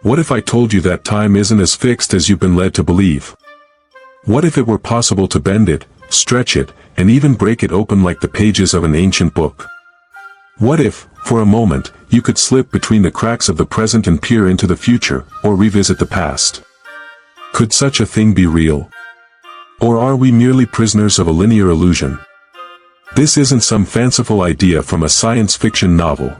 What if I told you that time isn't as fixed as you've been led to believe? What if it were possible to bend it, stretch it, and even break it open like the pages of an ancient book? What if, for a moment, you could slip between the cracks of the present and peer into the future, or revisit the past? Could such a thing be real? Or are we merely prisoners of a linear illusion? This isn't some fanciful idea from a science fiction novel.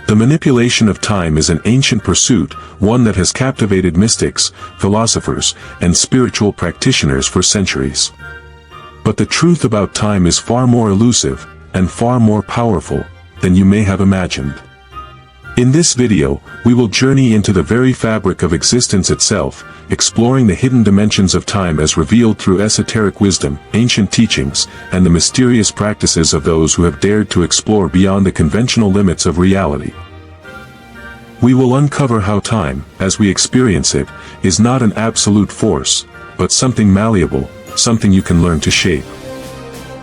The manipulation of time is an ancient pursuit, one that has captivated mystics, philosophers, and spiritual practitioners for centuries. But the truth about time is far more elusive, and far more powerful, than you may have imagined. In this video, we will journey into the very fabric of existence itself, exploring the hidden dimensions of time as revealed through esoteric wisdom, ancient teachings, and the mysterious practices of those who have dared to explore beyond the conventional limits of reality. We will uncover how time, as we experience it, is not an absolute force, but something malleable, something you can learn to shape.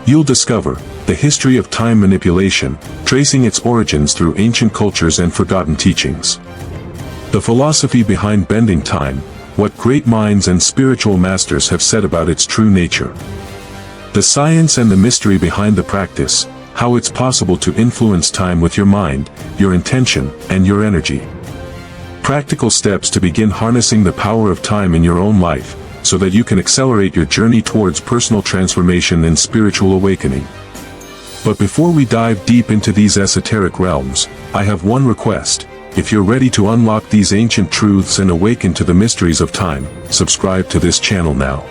You'll discover the history of time manipulation, tracing its origins through ancient cultures and forgotten teachings. The philosophy behind bending time, what great minds and spiritual masters have said about its true nature. The science and the mystery behind the practice, how it's possible to influence time with your mind, your intention, and your energy. Practical steps to begin harnessing the power of time in your own life, so that you can accelerate your journey towards personal transformation and spiritual awakening. But before we dive deep into these esoteric realms, I have one request. If you're ready to unlock these ancient truths and awaken to the mysteries of time, subscribe to this channel now.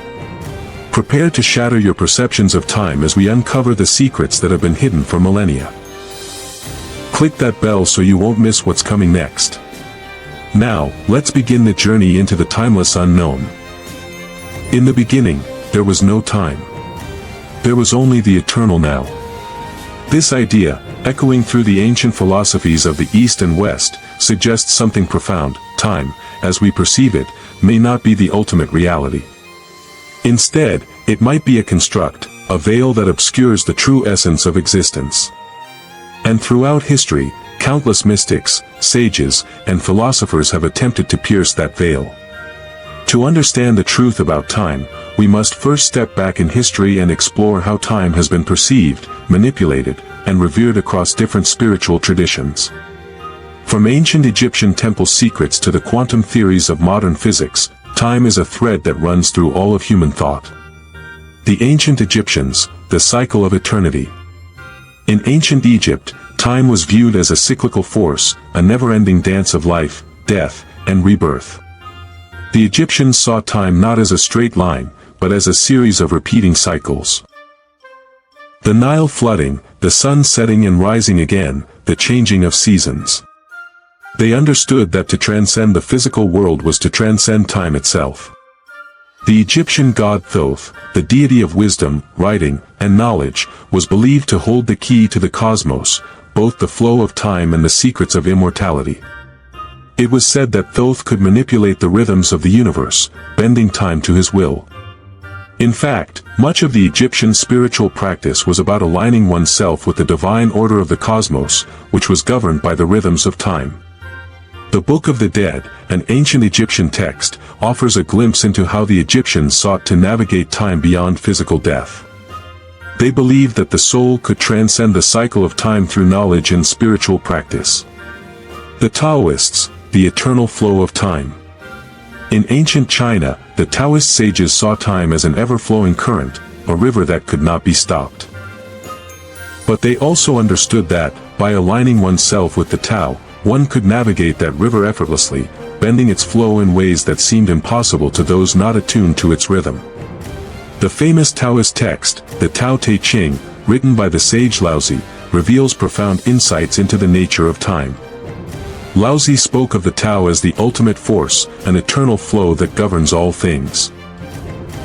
Prepare to shatter your perceptions of time as we uncover the secrets that have been hidden for millennia. Click that bell so you won't miss what's coming next. Now, let's begin the journey into the timeless unknown. In the beginning, there was no time. There was only the eternal now. This idea, echoing through the ancient philosophies of the East and West, suggests something profound. Time, as we perceive it, may not be the ultimate reality. Instead, it might be a construct, a veil that obscures the true essence of existence. And throughout history, countless mystics, sages, and philosophers have attempted to pierce that veil. To understand the truth about time, we must first step back in history and explore how time has been perceived, manipulated, and revered across different spiritual traditions. From ancient Egyptian temple secrets to the quantum theories of modern physics, time is a thread that runs through all of human thought. The ancient Egyptians, the cycle of eternity. In ancient Egypt, time was viewed as a cyclical force, a never-ending dance of life, death, and rebirth. The Egyptians saw time not as a straight line, but as a series of repeating cycles. The Nile flooding, the sun setting and rising again, the changing of seasons. They understood that to transcend the physical world was to transcend time itself. The Egyptian god Thoth, the deity of wisdom, writing, and knowledge, was believed to hold the key to the cosmos, both the flow of time and the secrets of immortality. It was said that Thoth could manipulate the rhythms of the universe, bending time to his will. In fact, much of the Egyptian spiritual practice was about aligning oneself with the divine order of the cosmos, which was governed by the rhythms of time. The Book of the Dead, an ancient Egyptian text, offers a glimpse into how the Egyptians sought to navigate time beyond physical death. They believed that the soul could transcend the cycle of time through knowledge and spiritual practice. The Taoists, the eternal flow of time. In ancient China, the Taoist sages saw time as an ever-flowing current, a river that could not be stopped. But they also understood that, by aligning oneself with the Tao, one could navigate that river effortlessly, bending its flow in ways that seemed impossible to those not attuned to its rhythm. The famous Taoist text, the Tao Te Ching, written by the sage Laozi, reveals profound insights into the nature of time. Laozi spoke of the Tao as the ultimate force, an eternal flow that governs all things.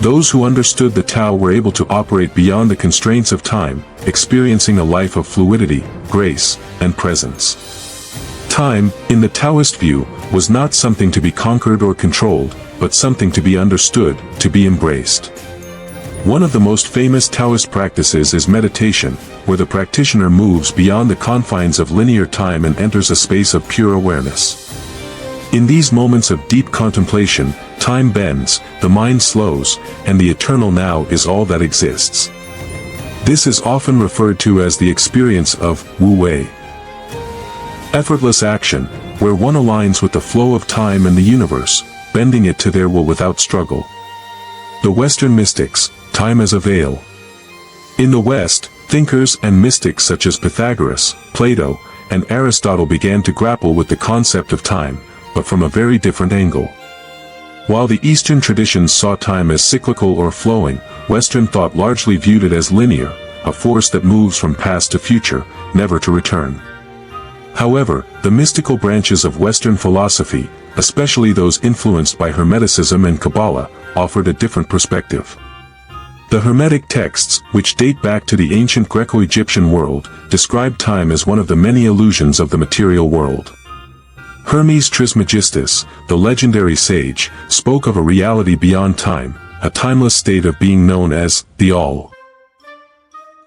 Those who understood the Tao were able to operate beyond the constraints of time, experiencing a life of fluidity, grace, and presence. Time, in the Taoist view, was not something to be conquered or controlled, but something to be understood, to be embraced. One of the most famous Taoist practices is meditation, where the practitioner moves beyond the confines of linear time and enters a space of pure awareness. In these moments of deep contemplation, time bends, the mind slows, and the eternal now is all that exists. This is often referred to as the experience of wu-wei. Effortless action, where one aligns with the flow of time and the universe, bending it to their will without struggle. The Western mystics, time as a veil. In the West, thinkers and mystics such as Pythagoras, Plato, and Aristotle began to grapple with the concept of time, but from a very different angle. While the Eastern traditions saw time as cyclical or flowing, Western thought largely viewed it as linear, a force that moves from past to future, never to return. However, the mystical branches of Western philosophy, especially those influenced by Hermeticism and Kabbalah, offered a different perspective. The Hermetic texts, which date back to the ancient Greco-Egyptian world, describe time as one of the many illusions of the material world. Hermes Trismegistus, the legendary sage, spoke of a reality beyond time, a timeless state of being known as the All.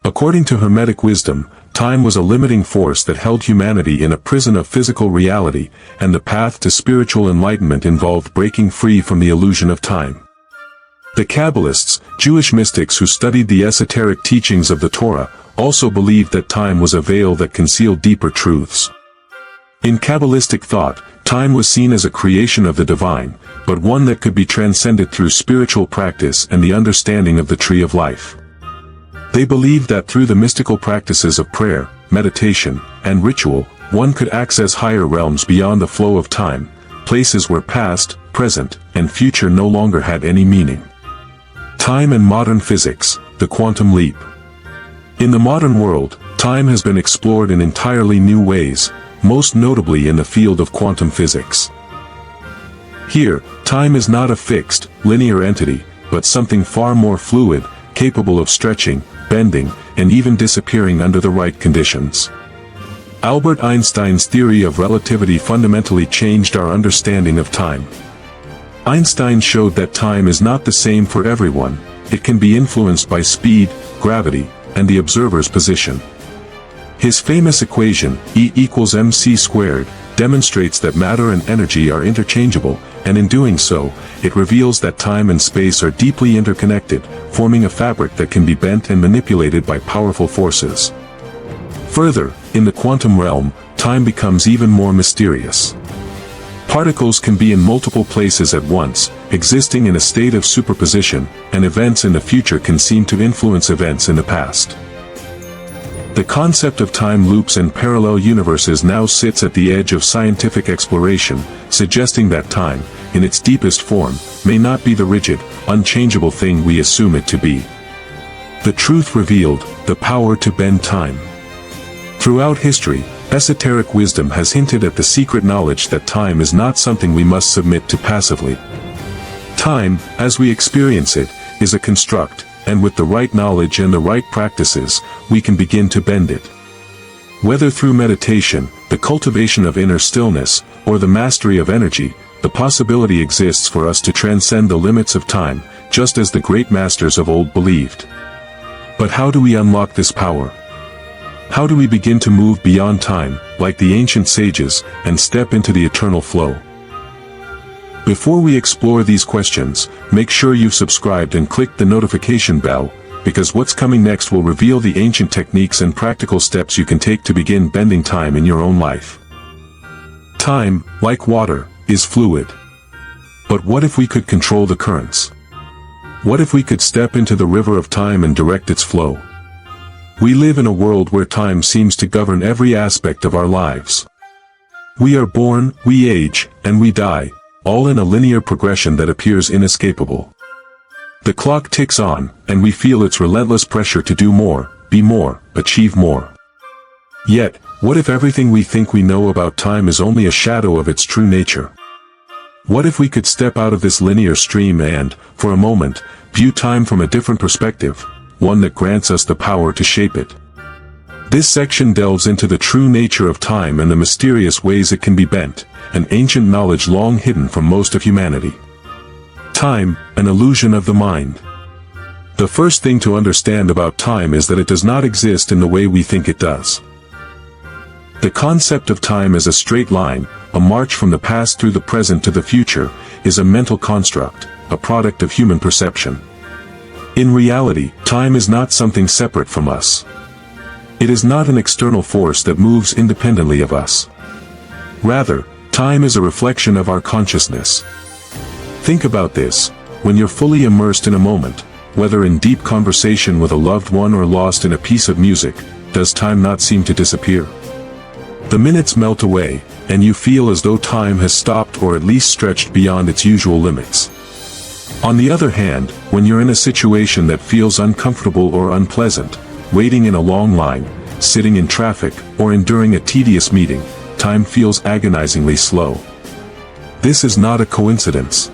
According to Hermetic wisdom, time was a limiting force that held humanity in a prison of physical reality, and the path to spiritual enlightenment involved breaking free from the illusion of time. The Kabbalists, Jewish mystics who studied the esoteric teachings of the Torah, also believed that time was a veil that concealed deeper truths. In Kabbalistic thought, time was seen as a creation of the divine, but one that could be transcended through spiritual practice and the understanding of the tree of life. They believed that through the mystical practices of prayer, meditation, and ritual, one could access higher realms beyond the flow of time, places where past, present, and future no longer had any meaning. Time and modern physics, the quantum leap. In the modern world, time has been explored in entirely new ways, most notably in the field of quantum physics. Here, time is not a fixed, linear entity, but something far more fluid, capable of stretching, bending, and even disappearing under the right conditions. Albert Einstein's theory of relativity fundamentally changed our understanding of time. Einstein showed that time is not the same for everyone, it can be influenced by speed, gravity, and the observer's position. His famous equation, E equals mc squared, demonstrates that matter and energy are interchangeable, and in doing so, it reveals that time and space are deeply interconnected, forming a fabric that can be bent and manipulated by powerful forces. Further, in the quantum realm, time becomes even more mysterious. Particles can be in multiple places at once, existing in a state of superposition, and events in the future can seem to influence events in the past. The concept of time loops and parallel universes now sits at the edge of scientific exploration, suggesting that time, in its deepest form, may not be the rigid, unchangeable thing we assume it to be. The truth revealed, the power to bend time. Throughout history, esoteric wisdom has hinted at the secret knowledge that time is not something we must submit to passively. Time, as we experience it, is a construct, and with the right knowledge and the right practices, we can begin to bend it. Whether through meditation, the cultivation of inner stillness, or the mastery of energy, the possibility exists for us to transcend the limits of time, just as the great masters of old believed. But how do we unlock this power? How do we begin to move beyond time, like the ancient sages, and step into the eternal flow? Before we explore these questions, make sure you've subscribed and clicked the notification bell, because what's coming next will reveal the ancient techniques and practical steps you can take to begin bending time in your own life. Time, like water, is fluid. But what if we could control the currents? What if we could step into the river of time and direct its flow? We live in a world where time seems to govern every aspect of our lives. We are born, we age, and we die, all in a linear progression that appears inescapable. The clock ticks on, and we feel its relentless pressure to do more, be more, achieve more. Yet, what if everything we think we know about time is only a shadow of its true nature? What if we could step out of this linear stream and, for a moment, view time from a different perspective, one that grants us the power to shape it? This section delves into the true nature of time and the mysterious ways it can be bent, an ancient knowledge long hidden from most of humanity. Time, an illusion of the mind. The first thing to understand about time is that it does not exist in the way we think it does. The concept of time as a straight line, a march from the past through the present to the future, is a mental construct, a product of human perception. In reality, time is not something separate from us. It is not an external force that moves independently of us. Rather, time is a reflection of our consciousness. Think about this: when you're fully immersed in a moment, whether in deep conversation with a loved one or lost in a piece of music, does time not seem to disappear? The minutes melt away, and you feel as though time has stopped or at least stretched beyond its usual limits. On the other hand, when you're in a situation that feels uncomfortable or unpleasant, waiting in a long line, sitting in traffic, or enduring a tedious meeting, time feels agonizingly slow. This is not a coincidence.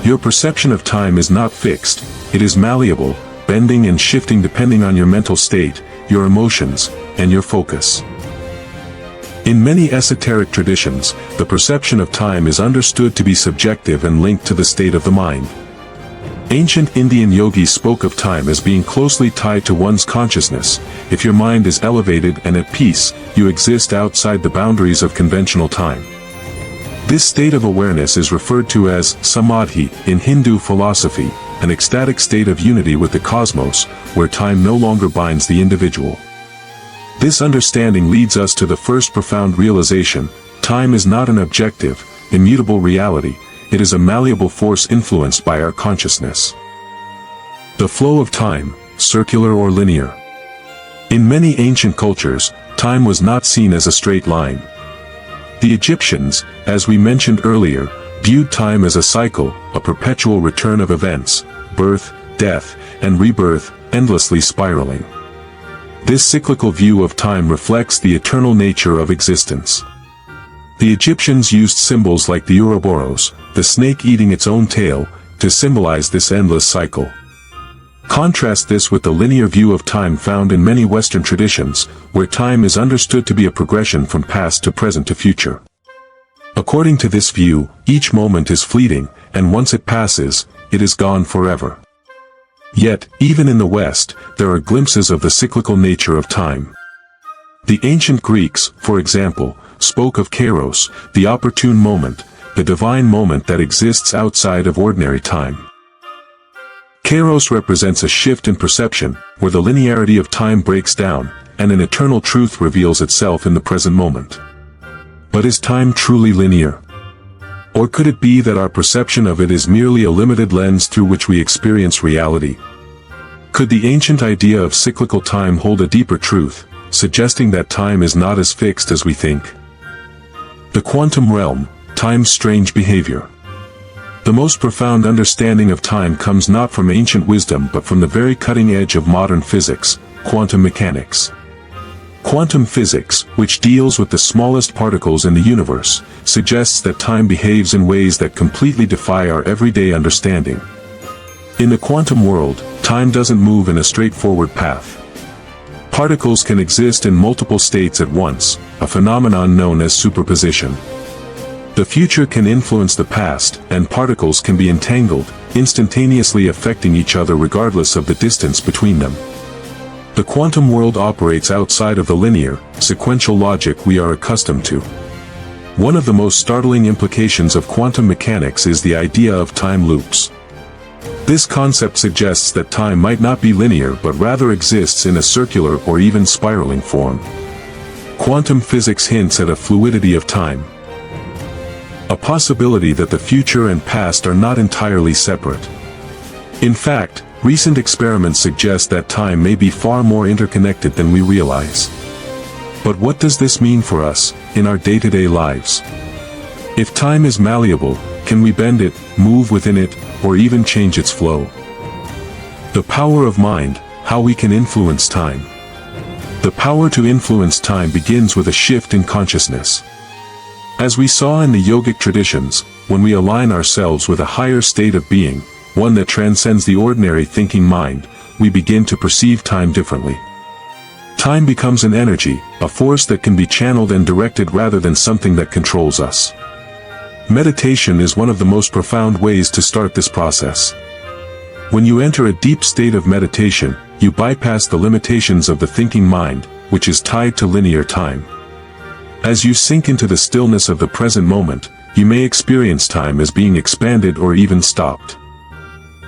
Your perception of time is not fixed, it is malleable, bending and shifting depending on your mental state, your emotions, and your focus. In many esoteric traditions, the perception of time is understood to be subjective and linked to the state of the mind. Ancient Indian yogis spoke of time as being closely tied to one's consciousness. If your mind is elevated and at peace, you exist outside the boundaries of conventional time. This state of awareness is referred to as samadhi in Hindu philosophy, an ecstatic state of unity with the cosmos, where time no longer binds the individual. This understanding leads us to the first profound realization: time is not an objective, immutable reality, it is a malleable force influenced by our consciousness. The flow of time, circular or linear. In many ancient cultures, time was not seen as a straight line. The Egyptians, as we mentioned earlier, viewed time as a cycle, a perpetual return of events, birth, death, and rebirth, endlessly spiraling. This cyclical view of time reflects the eternal nature of existence. The Egyptians used symbols like the Ouroboros, the snake eating its own tail, to symbolize this endless cycle. Contrast this with the linear view of time found in many Western traditions, where time is understood to be a progression from past to present to future. According to this view, each moment is fleeting, and once it passes, it is gone forever. Yet, even in the West, there are glimpses of the cyclical nature of time. The ancient Greeks, for example, spoke of kairos, the opportune moment, the divine moment that exists outside of ordinary time. Kairos represents a shift in perception, where the linearity of time breaks down, and an eternal truth reveals itself in the present moment. But is time truly linear? Or could it be that our perception of it is merely a limited lens through which we experience reality? Could the ancient idea of cyclical time hold a deeper truth, suggesting that time is not as fixed as we think? The quantum realm, time's strange behavior. The most profound understanding of time comes not from ancient wisdom but from the very cutting edge of modern physics, quantum mechanics. Quantum physics, which deals with the smallest particles in the universe, suggests that time behaves in ways that completely defy our everyday understanding. In the quantum world, time doesn't move in a straightforward path. Particles can exist in multiple states at once, a phenomenon known as superposition. The future can influence the past, and particles can be entangled, instantaneously affecting each other regardless of the distance between them. The quantum world operates outside of the linear, sequential logic we are accustomed to. One of the most startling implications of quantum mechanics is the idea of time loops. This concept suggests that time might not be linear but rather exists in a circular or even spiraling form. Quantum physics hints at a fluidity of time, a possibility that the future and past are not entirely separate. In fact, recent experiments suggest that time may be far more interconnected than we realize. But what does this mean for us, in our day-to-day lives? If time is malleable, can we bend it, move within it, or even change its flow? The power of mind, how we can influence time. The power to influence time begins with a shift in consciousness. As we saw in the yogic traditions, when we align ourselves with a higher state of being, one that transcends the ordinary thinking mind, we begin to perceive time differently. Time becomes an energy, a force that can be channeled and directed rather than something that controls us. Meditation is one of the most profound ways to start this process. When you enter a deep state of meditation, you bypass the limitations of the thinking mind, which is tied to linear time. As you sink into the stillness of the present moment, you may experience time as being expanded or even stopped.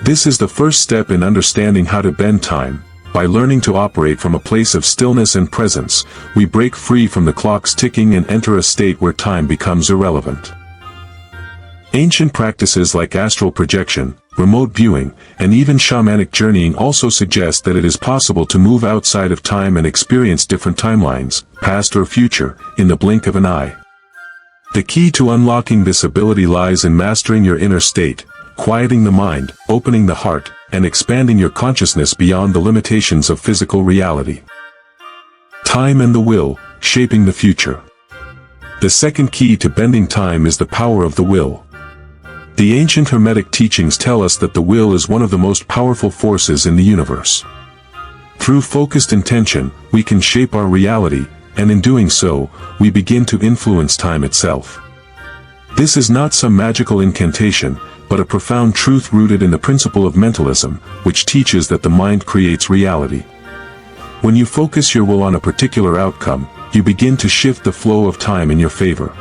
This is the first step in understanding how to bend time. By learning to operate from a place of stillness and presence, we break free from the clock's ticking and enter a state where time becomes irrelevant. Ancient practices like astral projection, remote viewing, and even shamanic journeying also suggest that it is possible to move outside of time and experience different timelines, past or future, in the blink of an eye. The key to unlocking this ability lies in mastering your inner state, quieting the mind, opening the heart, and expanding your consciousness beyond the limitations of physical reality. Time and the will, shaping the future. The second key to bending time is the power of the will. The ancient Hermetic teachings tell us that the will is one of the most powerful forces in the universe. Through focused intention, we can shape our reality, and in doing so, we begin to influence time itself. This is not some magical incantation, but a profound truth rooted in the principle of mentalism, which teaches that the mind creates reality. When you focus your will on a particular outcome, you begin to shift the flow of time in your favor.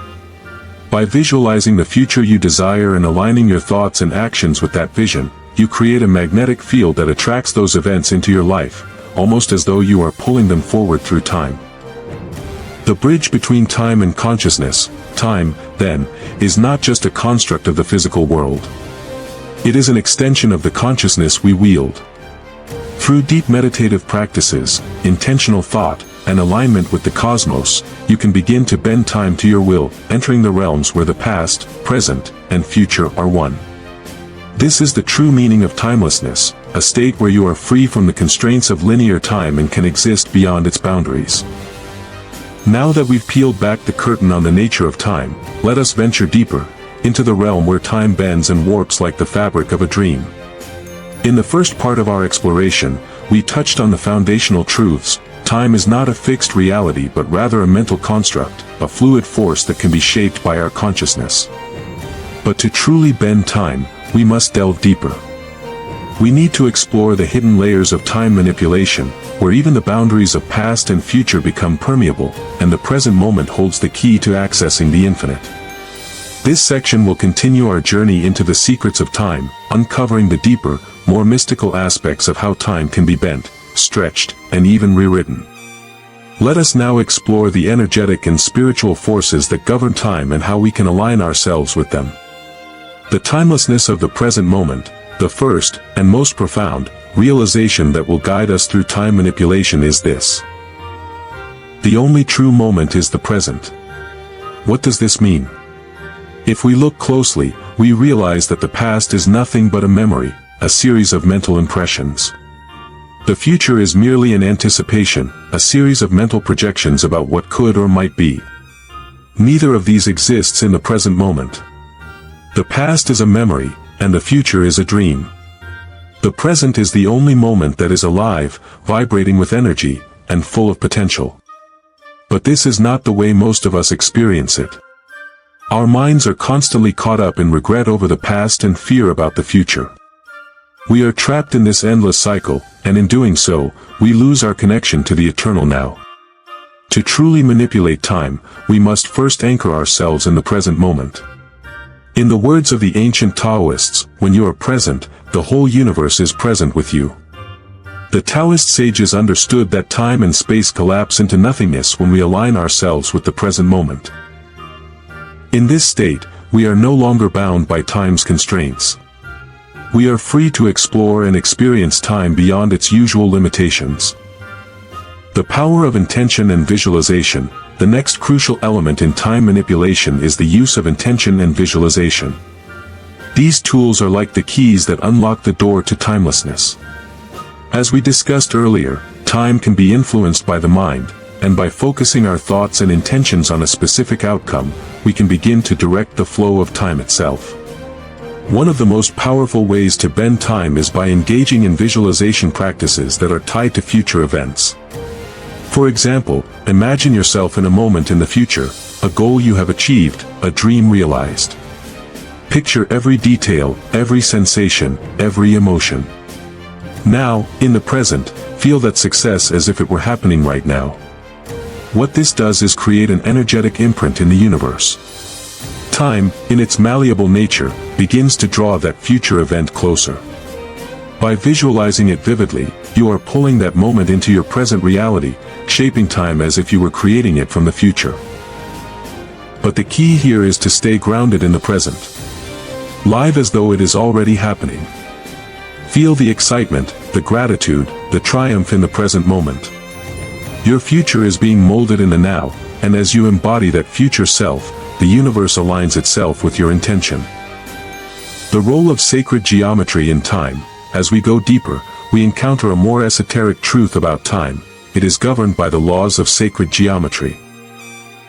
By visualizing the future you desire and aligning your thoughts and actions with that vision, you create a magnetic field that attracts those events into your life, almost as though you are pulling them forward through time. The bridge between time and consciousness, time, then, is not just a construct of the physical world. It is an extension of the consciousness we wield. Through deep meditative practices, intentional thought, and alignment with the cosmos, you can begin to bend time to your will, entering the realms where the past, present, and future are one. This is the true meaning of timelessness, a state where you are free from the constraints of linear time and can exist beyond its boundaries. Now that we've peeled back the curtain on the nature of time, let us venture deeper, into the realm where time bends and warps like the fabric of a dream. In the first part of our exploration, we touched on the foundational truths. Time is not a fixed reality but rather a mental construct, a fluid force that can be shaped by our consciousness. But to truly bend time, we must delve deeper. We need to explore the hidden layers of time manipulation, where even the boundaries of past and future become permeable, and the present moment holds the key to accessing the infinite. This section will continue our journey into the secrets of time, uncovering the deeper, more mystical aspects of how time can be bent, stretched, and even rewritten. Let us now explore the energetic and spiritual forces that govern time and how we can align ourselves with them. The timelessness of the present moment, the first, and most profound, realization that will guide us through time manipulation is this. The only true moment is the present. What does this mean? If we look closely, we realize that the past is nothing but a memory, a series of mental impressions. The future is merely an anticipation, a series of mental projections about what could or might be. Neither of these exists in the present moment. The past is a memory, and the future is a dream. The present is the only moment that is alive, vibrating with energy, and full of potential. But this is not the way most of us experience it. Our minds are constantly caught up in regret over the past and fear about the future. We are trapped in this endless cycle, and in doing so, we lose our connection to the eternal now. To truly manipulate time, we must first anchor ourselves in the present moment. In the words of the ancient Taoists, when you are present, the whole universe is present with you. The Taoist sages understood that time and space collapse into nothingness when we align ourselves with the present moment. In this state, we are no longer bound by time's constraints. We are free to explore and experience time beyond its usual limitations. The power of intention and visualization. The next crucial element in time manipulation is the use of intention and visualization. These tools are like the keys that unlock the door to timelessness. As we discussed earlier, time can be influenced by the mind, and by focusing our thoughts and intentions on a specific outcome, we can begin to direct the flow of time itself. One of the most powerful ways to bend time is by engaging in visualization practices that are tied to future events. For example, imagine yourself in a moment in the future, a goal you have achieved, a dream realized. Picture every detail, every sensation, every emotion. Now, in the present, feel that success as if it were happening right now. What this does is create an energetic imprint in the universe. Time, in its malleable nature, begins to draw that future event closer. By visualizing it vividly, you are pulling that moment into your present reality, shaping time as if you were creating it from the future. But the key here is to stay grounded in the present. Live as though it is already happening. Feel the excitement, the gratitude, the triumph in the present moment. Your future is being molded in the now, and as you embody that future self, the universe aligns itself with your intention. The role of sacred geometry in time. As we go deeper, we encounter a more esoteric truth about time. It is governed by the laws of sacred geometry.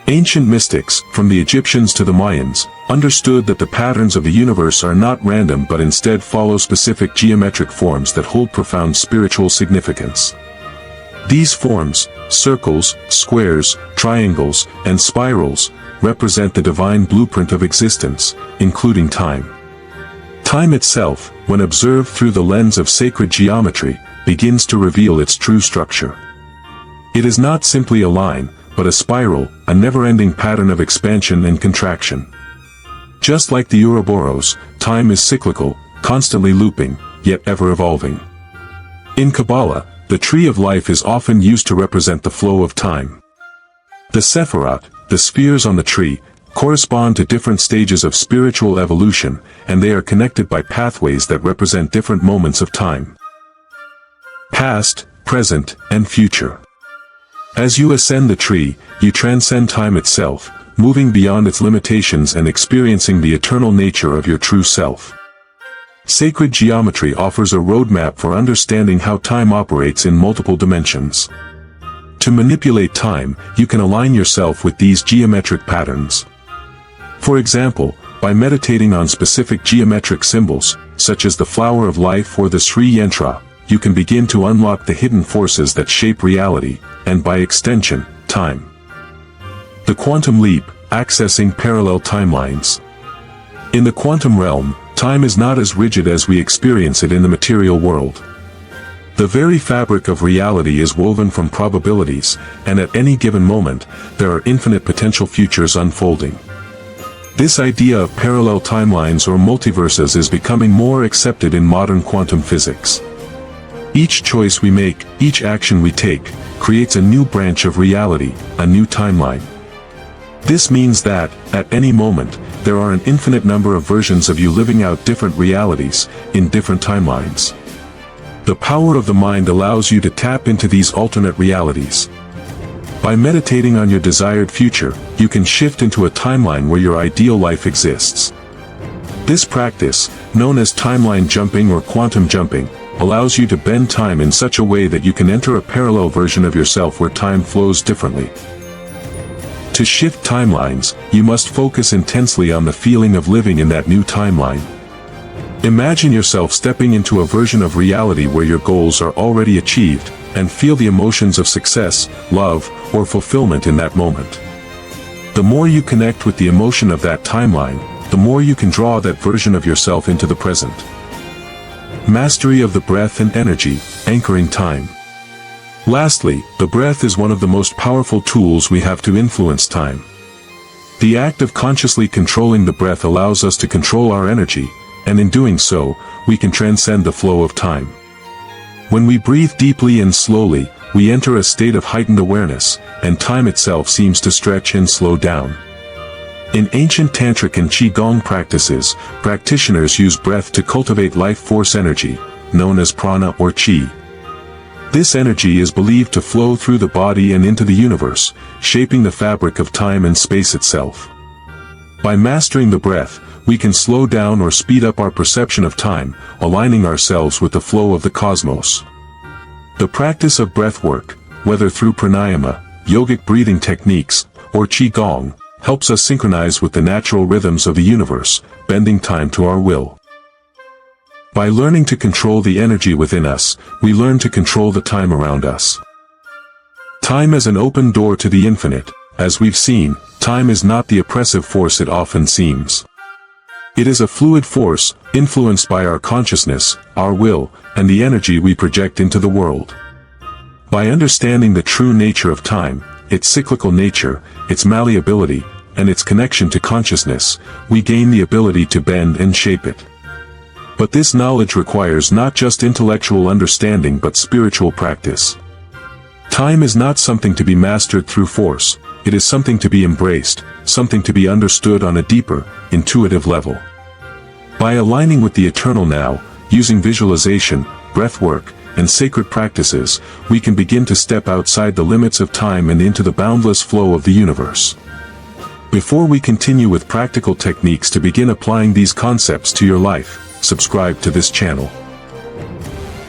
Ancient mystics, from the Egyptians to the Mayans, understood that the patterns of the universe are not random but instead follow specific geometric forms that hold profound spiritual significance. These forms, circles, squares, triangles, and spirals, represent the divine blueprint of existence, including time. Time itself, when observed through the lens of sacred geometry, begins to reveal its true structure. It is not simply a line, but a spiral, a never-ending pattern of expansion and contraction. Just like the Ouroboros, time is cyclical, constantly looping, yet ever-evolving. In Kabbalah, the tree of life is often used to represent the flow of time. The Sephirot, the spheres on the tree, correspond to different stages of spiritual evolution, and they are connected by pathways that represent different moments of time. Past, present, and future. As you ascend the tree, you transcend time itself, moving beyond its limitations and experiencing the eternal nature of your true self. Sacred geometry offers a roadmap for understanding how time operates in multiple dimensions. To manipulate time, you can align yourself with these geometric patterns. For example, by meditating on specific geometric symbols, such as the flower of life or the Sri Yantra, you can begin to unlock the hidden forces that shape reality, and by extension, time. The quantum leap, accessing parallel timelines. In the quantum realm, time is not as rigid as we experience it in the material world. The very fabric of reality is woven from probabilities, and at any given moment, there are infinite potential futures unfolding. This idea of parallel timelines or multiverses is becoming more accepted in modern quantum physics. Each choice we make, each action we take, creates a new branch of reality, a new timeline. This means that, at any moment, there are an infinite number of versions of you living out different realities, in different timelines. The power of the mind allows you to tap into these alternate realities. By meditating on your desired future, you can shift into a timeline where your ideal life exists. This practice, known as timeline jumping or quantum jumping, allows you to bend time in such a way that you can enter a parallel version of yourself where time flows differently. To shift timelines, you must focus intensely on the feeling of living in that new timeline. Imagine yourself stepping into a version of reality where your goals are already achieved, and feel the emotions of success, love, or fulfillment in that moment. The more you connect with the emotion of that timeline, the more you can draw that version of yourself into the present. Mastery of the breath and energy, anchoring time. Lastly, the breath is one of the most powerful tools we have to influence time. The act of consciously controlling the breath allows us to control our energy, and in doing so, we can transcend the flow of time. When we breathe deeply and slowly, we enter a state of heightened awareness, and time itself seems to stretch and slow down. In ancient tantric and qigong practices, practitioners use breath to cultivate life force energy, known as prana or qi. This energy is believed to flow through the body and into the universe, shaping the fabric of time and space itself. By mastering the breath, we can slow down or speed up our perception of time, aligning ourselves with the flow of the cosmos. The practice of breath work, whether through pranayama, yogic breathing techniques, or qigong, helps us synchronize with the natural rhythms of the universe, bending time to our will. By learning to control the energy within us, we learn to control the time around us. Time is an open door to the infinite. As we've seen, time is not the oppressive force it often seems. It is a fluid force, influenced by our consciousness, our will, and the energy we project into the world. By understanding the true nature of time, its cyclical nature, its malleability, and its connection to consciousness, we gain the ability to bend and shape it. But this knowledge requires not just intellectual understanding but spiritual practice. Time is not something to be mastered through force, it is something to be embraced, something to be understood on a deeper, intuitive level. By aligning with the eternal now, using visualization, breathwork, and sacred practices, we can begin to step outside the limits of time and into the boundless flow of the universe. Before we continue with practical techniques to begin applying these concepts to your life, subscribe to this channel.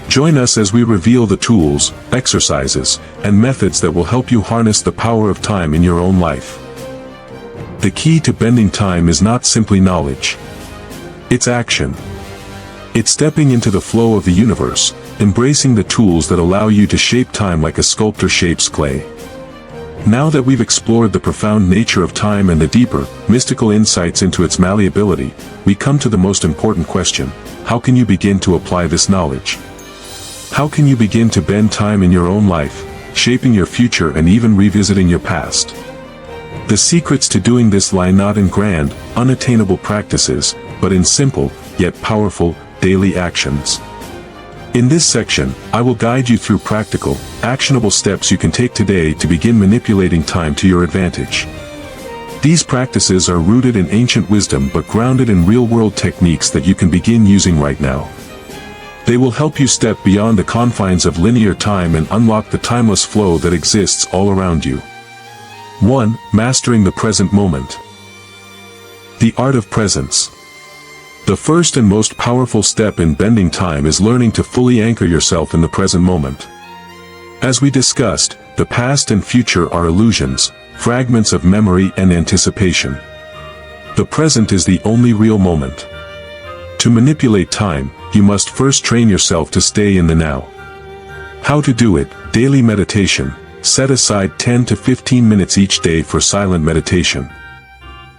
Join us as we reveal the tools, exercises, and methods that will help you harness the power of time in your own life. The key to bending time is not simply knowledge. It's action. It's stepping into the flow of the universe, embracing the tools that allow you to shape time like a sculptor shapes clay. Now that we've explored the profound nature of time and the deeper, mystical insights into its malleability, we come to the most important question: how can you begin to apply this knowledge? How can you begin to bend time in your own life, shaping your future and even revisiting your past? The secrets to doing this lie not in grand, unattainable practices, but in simple, yet powerful, daily actions. In this section, I will guide you through practical, actionable steps you can take today to begin manipulating time to your advantage. These practices are rooted in ancient wisdom but grounded in real-world techniques that you can begin using right now. They will help you step beyond the confines of linear time and unlock the timeless flow that exists all around you. 1. Mastering the present moment. The art of presence. The first and most powerful step in bending time is learning to fully anchor yourself in the present moment. As we discussed, the past and future are illusions, fragments of memory and anticipation. The present is the only real moment. To manipulate time, you must first train yourself to stay in the now. How to do it? Daily meditation. Set aside 10 to 15 minutes each day for silent meditation.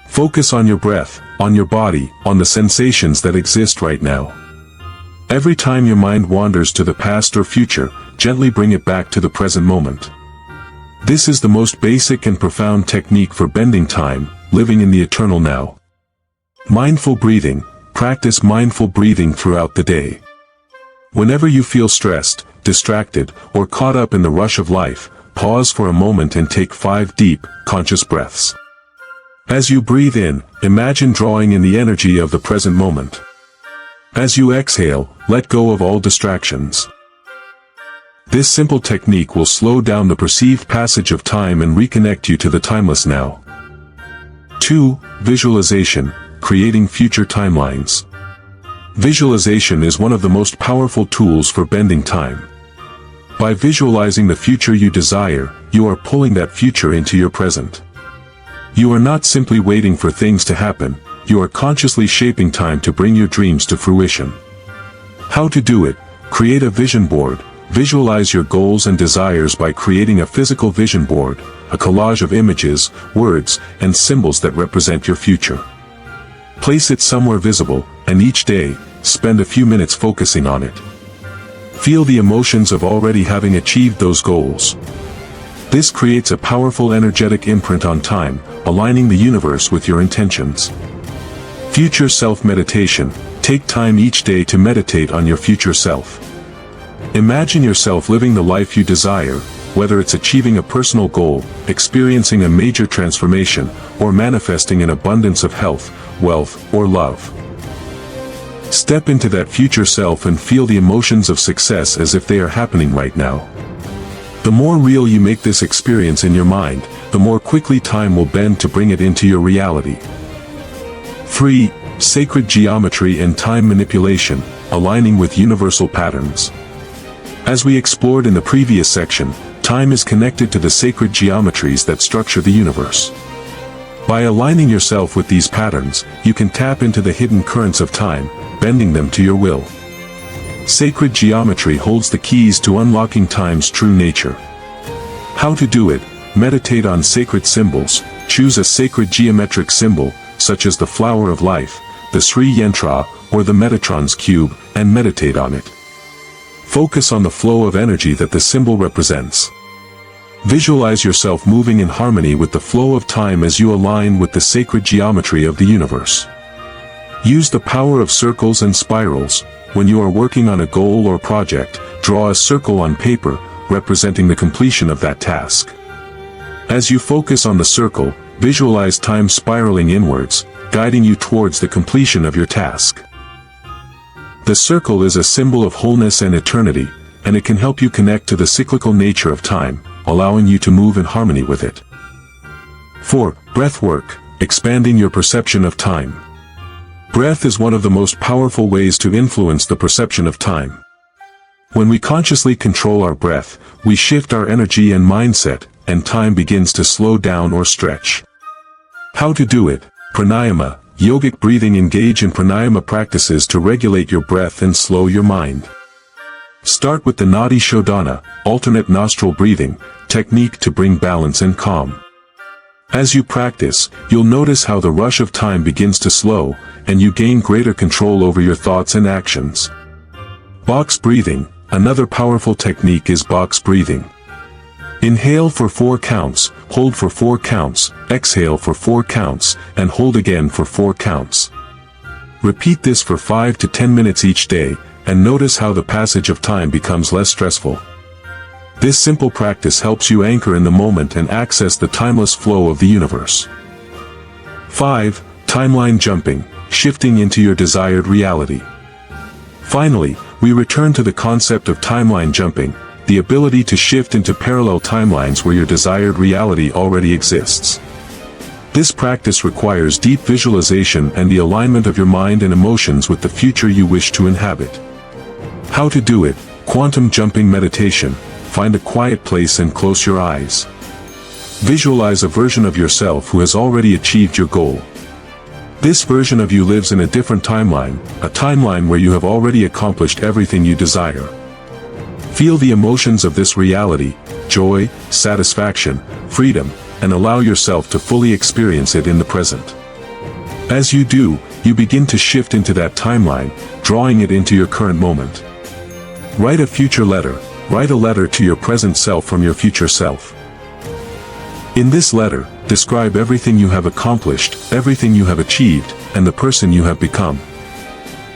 Focus on your breath, on your body, on the sensations that exist right now. Every time your mind wanders to the past or future, gently bring it back to the present moment. This is the most basic and profound technique for bending time, living in the eternal now. Mindful breathing. Practice mindful breathing throughout the day. Whenever you feel stressed, distracted, or caught up in the rush of life, pause for a moment and take 5 deep, conscious breaths. As you breathe in, imagine drawing in the energy of the present moment. As you exhale, let go of all distractions. This simple technique will slow down the perceived passage of time and reconnect you to the timeless now. 2. Visualization. Creating future timelines. Visualization is one of the most powerful tools for bending time. By visualizing the future you desire, you are pulling that future into your present. You are not simply waiting for things to happen, you are consciously shaping time to bring your dreams to fruition. How to do it? Create a vision board. Visualize your goals and desires by creating a physical vision board, a collage of images, words, and symbols that represent your future. Place it somewhere visible, and each day, spend a few minutes focusing on it. Feel the emotions of already having achieved those goals. This creates a powerful energetic imprint on time, aligning the universe with your intentions. Future self meditation. Take time each day to meditate on your future self. Imagine yourself living the life you desire, whether it's achieving a personal goal, experiencing a major transformation, or manifesting an abundance of health, wealth, or love. Step into that future self and feel the emotions of success as if they are happening right now. The more real you make this experience in your mind, the more quickly time will bend to bring it into your reality. 3. Sacred geometry and time manipulation, aligning with universal patterns. As we explored in the previous section, time is connected to the sacred geometries that structure the universe. By aligning yourself with these patterns, you can tap into the hidden currents of time, bending them to your will. Sacred geometry holds the keys to unlocking time's true nature. How to do it? Meditate on sacred symbols. Choose a sacred geometric symbol, such as the flower of life, the Sri Yantra, or the Metatron's cube, and meditate on it. Focus on the flow of energy that the symbol represents. Visualize yourself moving in harmony with the flow of time as you align with the sacred geometry of the universe. Use the power of circles and spirals. When you are working on a goal or project, draw a circle on paper, representing the completion of that task. As you focus on the circle, visualize time spiraling inwards, guiding you towards the completion of your task. The circle is a symbol of wholeness and eternity, and it can help you connect to the cyclical nature of time, allowing you to move in harmony with it. 4. Breathwork, expanding your perception of time. Breath is one of the most powerful ways to influence the perception of time. When we consciously control our breath, we shift our energy and mindset, and time begins to slow down or stretch. How to do it? Pranayama, yogic breathing. Engage in pranayama practices to regulate your breath and slow your mind. Start with the Nadi Shodhana, alternate nostril breathing, technique to bring balance and calm. As you practice, you'll notice how the rush of time begins to slow, and you gain greater control over your thoughts and actions. Box breathing, another powerful technique is box breathing. Inhale for 4 counts, hold for 4 counts, exhale for 4 counts, and hold again for 4 counts. Repeat this for 5 to 10 minutes each day, and notice how the passage of time becomes less stressful. This simple practice helps you anchor in the moment and access the timeless flow of the universe. 5. Timeline jumping, shifting into your desired reality. Finally, we return to the concept of timeline jumping, the ability to shift into parallel timelines where your desired reality already exists. This practice requires deep visualization and the alignment of your mind and emotions with the future you wish to inhabit. How to do it? Quantum jumping meditation. Find a quiet place and close your eyes. Visualize a version of yourself who has already achieved your goal. This version of you lives in a different timeline, a timeline where you have already accomplished everything you desire. Feel the emotions of this reality, joy, satisfaction, freedom, and allow yourself to fully experience it in the present. As you do, you begin to shift into that timeline, drawing it into your current moment. Write a future letter. Write a letter to your present self from your future self. In this letter, describe everything you have accomplished, everything you have achieved, and the person you have become.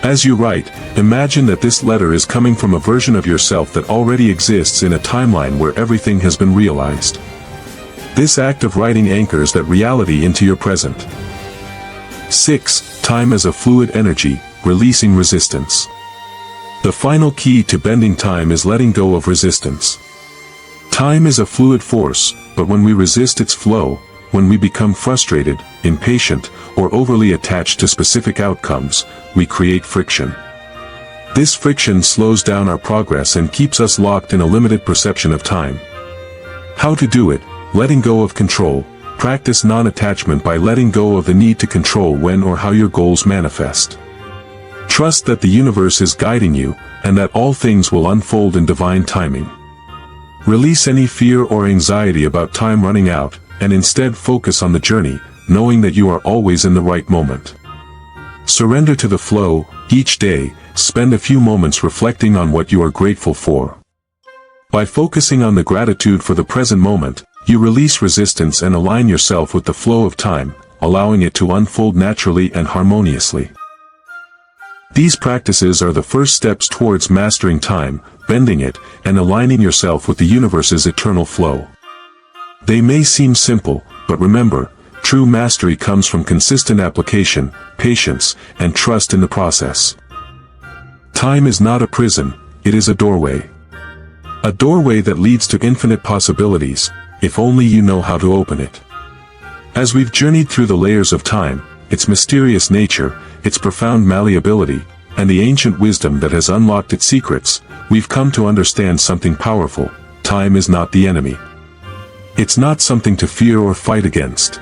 As you write, imagine that this letter is coming from a version of yourself that already exists in a timeline where everything has been realized. This act of writing anchors that reality into your present. 6. Time as a fluid energy, releasing resistance. The final key to bending time is letting go of resistance. Time is a fluid force, but when we resist its flow, when we become frustrated, impatient, or overly attached to specific outcomes, we create friction. This friction slows down our progress and keeps us locked in a limited perception of time. How to do it? Letting go of control. Practice non-attachment by letting go of the need to control when or how your goals manifest. Trust that the universe is guiding you, and that all things will unfold in divine timing. Release any fear or anxiety about time running out, and instead focus on the journey, knowing that you are always in the right moment. Surrender to the flow. Each day, spend a few moments reflecting on what you are grateful for. By focusing on the gratitude for the present moment, you release resistance and align yourself with the flow of time, allowing it to unfold naturally and harmoniously. These practices are the first steps towards mastering time, bending it, and aligning yourself with the universe's eternal flow. They may seem simple, but remember, true mastery comes from consistent application, patience, and trust in the process. Time is not a prison, it is a doorway. A doorway that leads to infinite possibilities, if only you know how to open it. As we've journeyed through the layers of time, its mysterious nature, its profound malleability, and the ancient wisdom that has unlocked its secrets, we've come to understand something powerful. Time is not the enemy. It's not something to fear or fight against.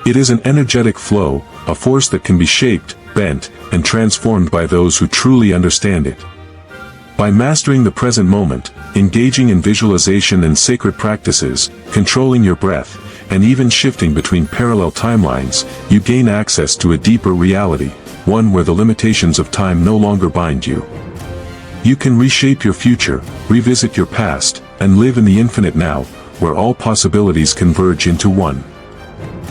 It is an energetic flow, a force that can be shaped, bent, and transformed by those who truly understand it. By mastering the present moment, engaging in visualization and sacred practices, controlling your breath, and even shifting between parallel timelines, you gain access to a deeper reality, one where the limitations of time no longer bind you. You can reshape your future, revisit your past, and live in the infinite now, where all possibilities converge into one.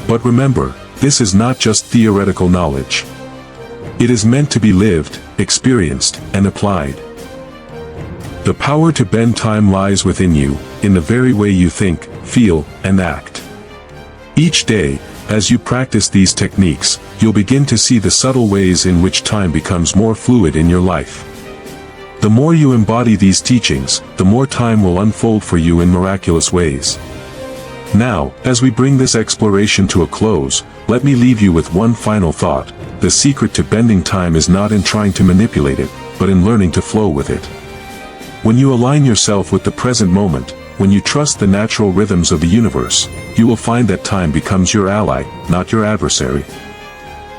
But remember, this is not just theoretical knowledge. It is meant to be lived, experienced, and applied. The power to bend time lies within you, in the very way you think, feel, and act. Each day, as you practice these techniques, you'll begin to see the subtle ways in which time becomes more fluid in your life. The more you embody these teachings, the more time will unfold for you in miraculous ways. Now, as we bring this exploration to a close, let me leave you with one final thought. The secret to bending time is not in trying to manipulate it, but in learning to flow with it. When you align yourself with the present moment, when you trust the natural rhythms of the universe, you will find that time becomes your ally, not your adversary.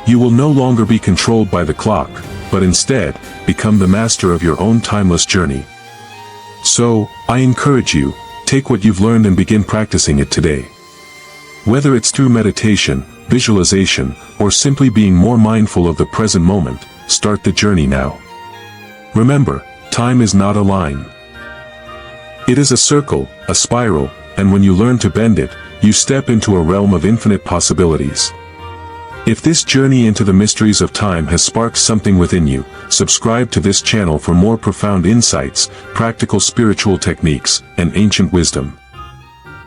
You will no longer be controlled by the clock, but instead, become the master of your own timeless journey. So, I encourage you, take what you've learned and begin practicing it today. Whether it's through meditation, visualization, or simply being more mindful of the present moment, start the journey now. Remember, time is not a line. It is a circle, a spiral, and when you learn to bend it, you step into a realm of infinite possibilities. If this journey into the mysteries of time has sparked something within you, subscribe to this channel for more profound insights, practical spiritual techniques, and ancient wisdom.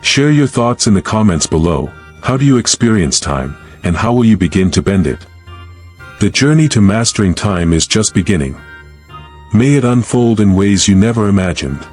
Share your thoughts in the comments below. How do you experience time, and how will you begin to bend it? The journey to mastering time is just beginning. May it unfold in ways you never imagined.